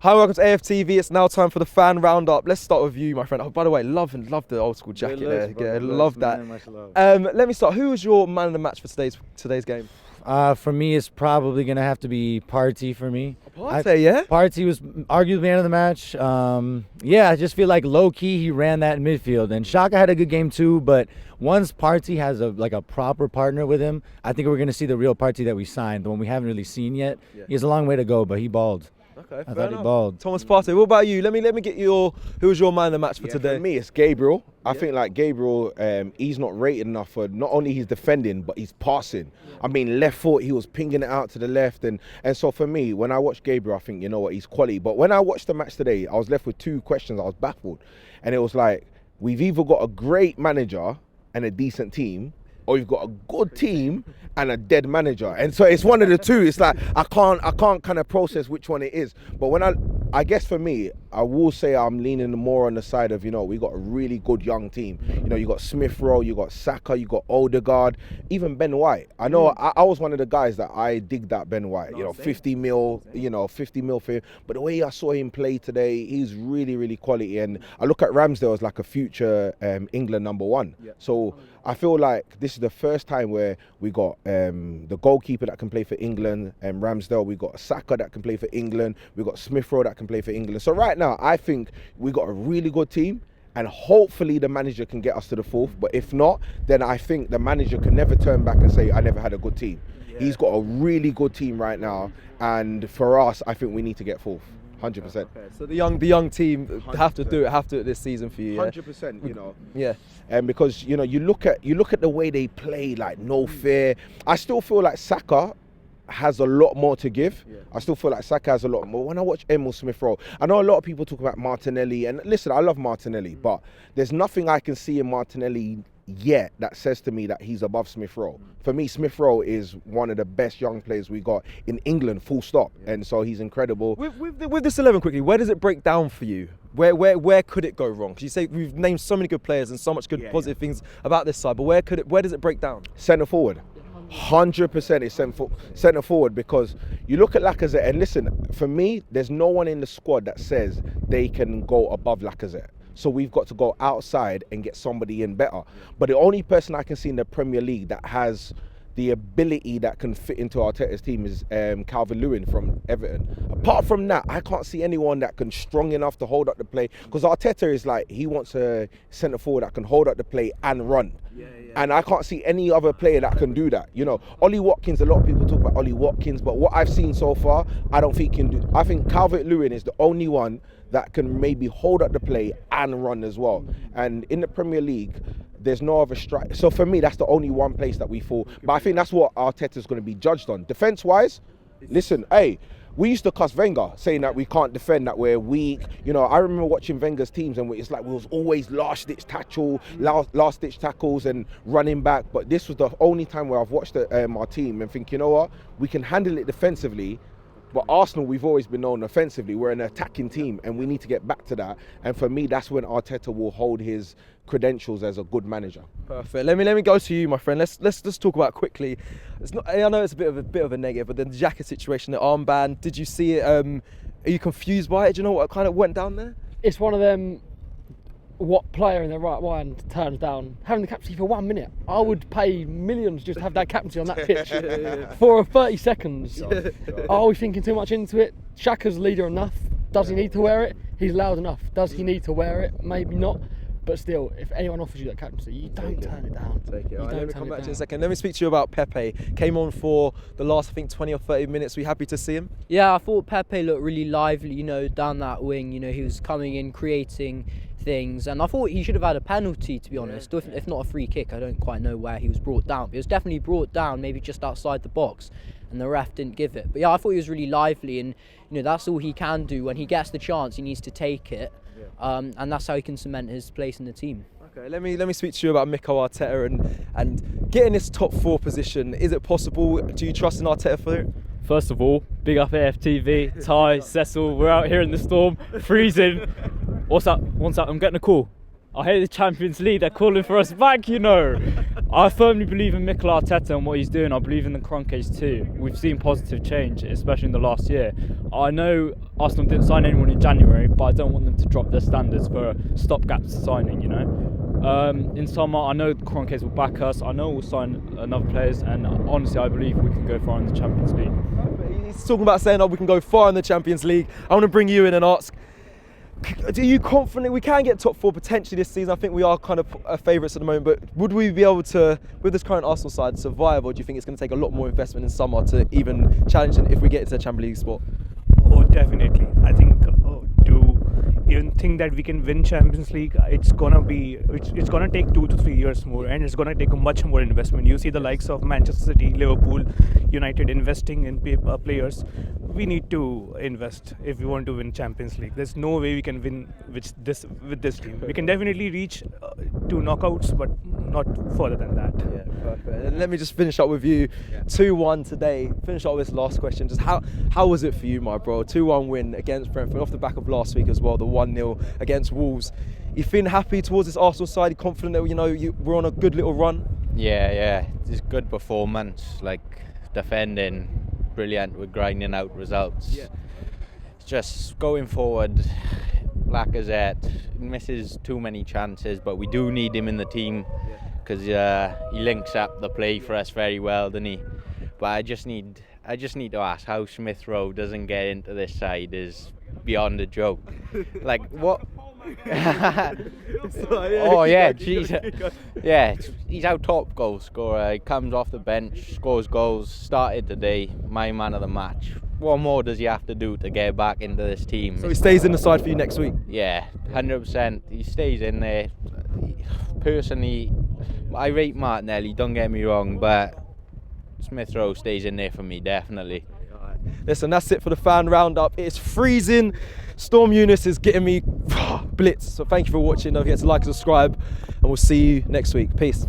Hi, welcome to AFTV. It's now time for the fan roundup. Let's start with you, my friend. Oh, by the way, love the old school jacket there. Love that. Let me start. Who was your man of the match for today's game? For me, it's probably going to have to be Partey for me. Partey, yeah? Partey was arguably man of the match. I just feel like low-key he ran that in midfield. And Xhaka had a good game too, but once Partey has a proper partner with him, I think we're going to see the real Partey that we signed, the one we haven't really seen yet. Yeah. He has a long way to go, but he balled. Okay, I thought he balled. Thomas Partey, what about you? Let me get who was your man of the match for today? For me, it's Gabriel. I think like Gabriel, he's not rated enough for not only his defending, but he's passing. Yeah. I mean, left foot, he was pinging it out to the left. And so for me, when I watch Gabriel, I think, you know what, he's quality. But when I watched the match today, I was left with two questions. I was baffled. And it was like, we've either got a great manager and a decent team, or you've got a good team and a dead manager. And so it's one of the two. It's like I can't kind of process which one it is. But when I guess for me, I will say I'm leaning more on the side of, we got a really good young team. You got Smith Rowe, you got Saka, you got Odegaard, even Ben White. I know I was one of the guys that I dig that Ben White, 50 mil for him. But the way I saw him play today, he's really, really quality. And I look at Ramsdale as like a future England #1. Yeah. So I feel like this is the first time where we got the goalkeeper that can play for England, Ramsdale. We got Saka that can play for England. We got Smith Rowe that can play for England. So right now, I think we got a really good team, and hopefully the manager can get us to the fourth. But if not, then I think the manager can never turn back and say, I never had a good team. Yeah. He's got a really good team right now, and for us, I think we need to get fourth. 100%. Okay. So the young team have to do it this season for you. 100%. Yeah. And because you look at the way they play, like no fear. I still feel like Saka has a lot more to give. Yeah. I still feel like Saka has a lot more. When I watch Emil Smith Rowe, I know a lot of people talk about Martinelli, and listen, I love Martinelli, but there's nothing I can see in Martinelli yet that says to me that he's above Smith Rowe. For me, Smith Rowe is one of the best young players we got in England, full stop. Yeah. And so he's incredible. With this 11 quickly, where does it break down for you? Where could it go wrong? Because you say we've named so many good players and so much good positive things about this side, but where does it break down? Centre forward. 100% is centre forward, because you look at Lacazette, and listen, for me, there's no one in the squad that says they can go above Lacazette. So we've got to go outside and get somebody in better. But the only person I can see in the Premier League that has the ability that can fit into Arteta's team is Calvert-Lewin from Everton. Apart from that, I can't see anyone that can strong enough to hold up the play, because Arteta is like, he wants a centre forward that can hold up the play and run. And I can't see any other player that can do that. Ollie Watkins, a lot of people talk about Ollie Watkins, but what I've seen so far, I don't think he can do. I think Calvert-Lewin is the only one that can maybe hold up the play and run as well. And in the Premier League, there's no other strike. So for me, that's the only one place that we fall. But I think that's what Arteta's going to be judged on. Defence-wise, listen, we used to cuss Wenger, saying that we can't defend, that we're weak. I remember watching Wenger's teams, and it's like we was always last-ditch tackles and running back. But this was the only time where I've watched our team and think, you know what, we can handle it defensively. But Arsenal, we've always been known offensively. We're an attacking team, and we need to get back to that. And for me, that's when Arteta will hold his credentials as a good manager. Perfect. Let me go to you, my friend. Let's talk about quickly. I know it's a bit of a negative, but the jacket situation, the armband. Did you see it? Are you confused by it? Do you know what kind of went down there? It's one of them. What player in their right mind turns down having the captaincy for 1 minute? I would pay millions just to have that captaincy on that pitch for 30 seconds. Are we thinking too much into it? Xhaka's leader enough. Does he need to wear it? He's loud enough. Does he need to wear it? Maybe not. But still, if anyone offers you that captaincy, you don't turn it down. Take it. Let me come back to you in a second. Let me speak to you about Pepe. Came on for the last, I think, 20 or 30 minutes. Were you happy to see him? Yeah, I thought Pepe looked really lively, down that wing. He was coming in, creating things, and I thought he should have had a penalty, to be honest, if not a free kick. I don't quite know where he was brought down, but he was definitely brought down, maybe just outside the box, and the ref didn't give it. But yeah, I thought he was really lively, and that's all he can do. When he gets the chance, he needs to take it, and that's how he can cement his place in the team. Okay, let me speak to you about Mikel Arteta and getting this top 4 position. Is it possible? Do you trust in Arteta for it? First of all, big up AFTV, Ty, Cecil, we're out here in the storm, freezing. What's up? I'm getting a call. I hear the Champions League, they're calling for us back, I firmly believe in Mikel Arteta and what he's doing. I believe in the Kroenkes too. We've seen positive change, especially in the last year. I know Arsenal didn't sign anyone in January, but I don't want them to drop their standards for a stopgap signing, you know. In summer, I know the Kroenkes will back us. I know we'll sign another players, and honestly, I believe we can go far in the Champions League. He's talking about saying, "Oh, we can go far in the Champions League." I want to bring you in and ask: are you confident we can get top 4 potentially this season? I think we are kind of favourites at the moment, but would we be able to, with this current Arsenal side, survive, or do you think it's going to take a lot more investment in summer to even challenge if we get into the Champions League spot? Oh, definitely. I think to even think that we can win Champions League, it's gonna take 2 to 3 years more, and it's gonna take a much more investment. You see the likes of Manchester City, Liverpool, United investing in players. We need to invest if we want to win Champions League. There's no way we can win with this team. We can definitely reach to knockouts, but not further than that. Yeah, perfect. And let me just finish up with you. 2-1 today. Finish up with this last question. Just how was it for you, my bro? 2-1 win against Brentford off the back of last week as well, the 1-0 against Wolves. You feeling happy towards this Arsenal side? You confident that we're on a good little run? Yeah, it's good performance. Like defending, brilliant. We're grinding out results. Yeah. It's just going forward. Lacazette misses too many chances, but we do need him in the team because he links up the play for us very well, doesn't he? But I just need to ask how Smith Rowe doesn't get into this side is beyond a joke. Like what? Oh yeah, jeez. Yeah, he's our top goal scorer. He comes off the bench, scores goals. Started today, my man of the match. What more does he have to do to get back into this team? So he stays in the side for you next week? Yeah, 100%. He stays in there. Personally, I rate Martinelli, don't get me wrong, but Smith Rowe stays in there for me, definitely. Listen, that's it for the fan roundup. It's freezing. Storm Eunice is getting me blitz. So thank you for watching. Don't forget to like and subscribe, and we'll see you next week. Peace.